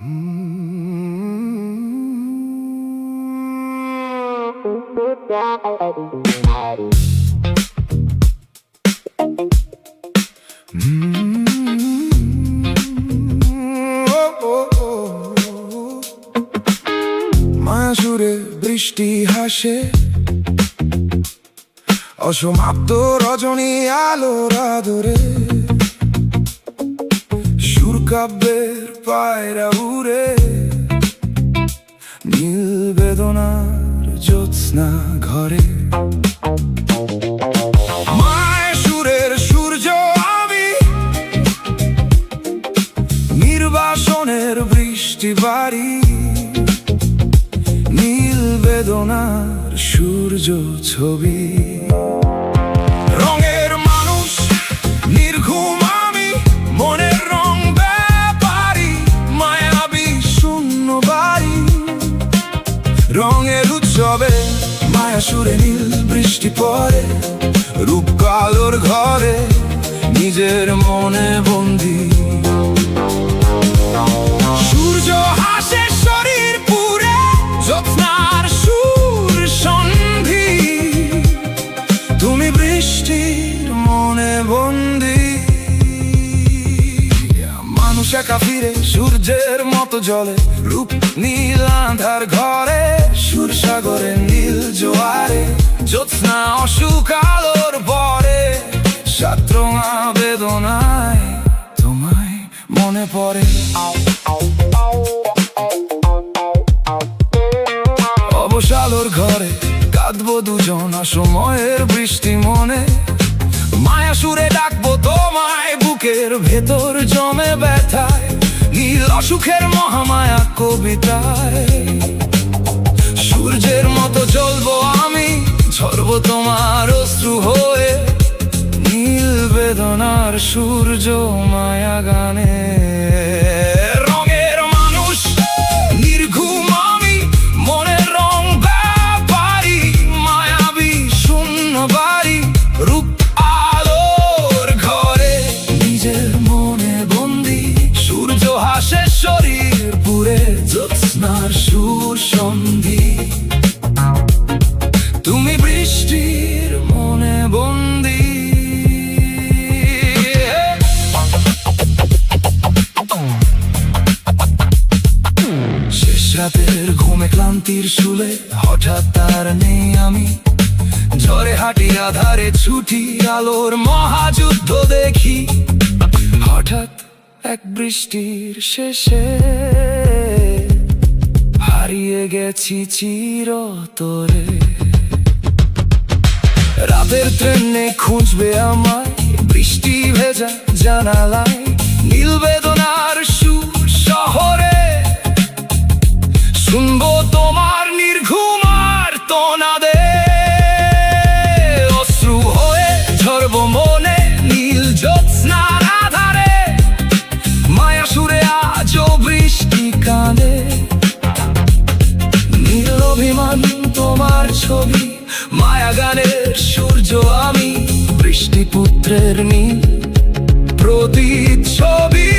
মায়া সুরে বৃষ্টি হাসে, অসমাপ্ত রজনী আলোর আদরে, সুর কাব্যের পায়রা উড়ে, নীল বেদনার জ্যোৎস্না ঘরে। মায়া সুরের সূর্য আমি, নির্বাসনের বৃষ্টি বাড়ি, নীল বেদনার সূর্য ছবি। রঙের মানুষ নির্ঘুম আমি, মনের রং ব্যাপারী, মায়াবী শূন্য বাড়ি, রঙের উৎসবে মায়া সুরে নীল বৃষ্টি পড়ে, রূপ কালোর ঘরে নিজের মনে বন্দী। সূর্য হাসে শরীর পুরে, জ্যোৎস্নার সুর সন্ধি, তুমি বৃষ্টির মনে বন্দী। মানুষ একা ফিরে সূর্যের মতো জলে, রূপ নীল আঁধার ঘরে, সুর সাগরে নীল জোয়ারে, জ্যোৎস্না অসুখ আলোর পরে, সাতরঙা বেদনায় তোমায় মনে পড়ে। অবসালোর ঘরে কাঁদবো দুজন, সময়ের বৃষ্টি মনে, মায়া সুরে ডাকবো তোমায়, বুকের ভেতর জমে ব্যথায়, নীল অসুখের মহামায়া কবিতায়। সূর্যের মতো জ্বলবো আমি, ঝরবো তোমার অশ্রু হয়ে, নীল বেদনার সূর্য মায়া গানে। রঙের মানুষ নির্ঘুম আমি, মনের রং ব্যাপারী, মায়াবী শূন্য বাড়ি, রূপ আলোর ঘরে নিজের মনে বন্দী। সূর্য হাসে শরীর পুরে, জ্যোৎস্নার সুর সন্ধি, তুমি বৃষ্টির মনে বন্দী। শেষ রাতের ঘুমে ক্লান্তির শুলে, হঠাৎ তার নেই আমি, ঝড়ে হাঁটি আধারে ছুটি, আলোর মহাযুদ্ধ দেখি। হঠাৎ এক বৃষ্টির শেষে হারিয়ে গেছি চিরতরে। রাতের ট্রেনে খুঁজবে আমায়, বৃষ্টি ভেজা জানালায়, নীল বেদনার সুর শহরে, শুনবো তোমার নির্ঘুম আর্তনাদে। অশ্রু হয়ে ঝরবো মনে নীল জ্যোৎস্নার আধারে, মায়া সুরে আজও বৃষ্টি কাঁদে, নীল অভিমান তোমার ছবি, মায়া গানের সূর্য আমি, বৃষ্টিপুত্রের নীল প্রতিচ্ছবি।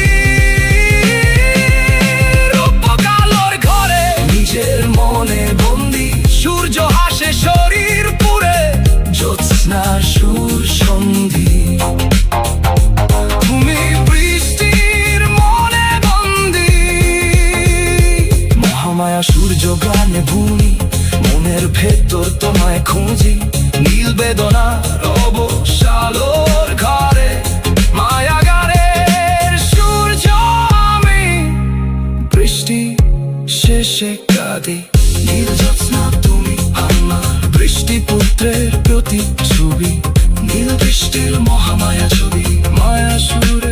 রূপকালোর ঘরে নিজের মনে বন্দী, সূর্য হাসে শরীর পুরে, জ্যোৎস্নার সুর সন্ধি, তুমি বৃষ্টির মনে বন্দী। মহামায়া সূর্য গানে ভূমি, মনের ভেতর তোমায় খুঁজি, নীল বেদনার অবসালোর ঘরে, মায়া গানের সূর্য আমি, বৃষ্টি শেষে কাঁদে, নীল জ্যোৎস্না তুমি আমার, বৃষ্টিপুত্রের প্রতিচ্ছবি, নীল বৃষ্টির মহামায়া ছবি, মায়া সুর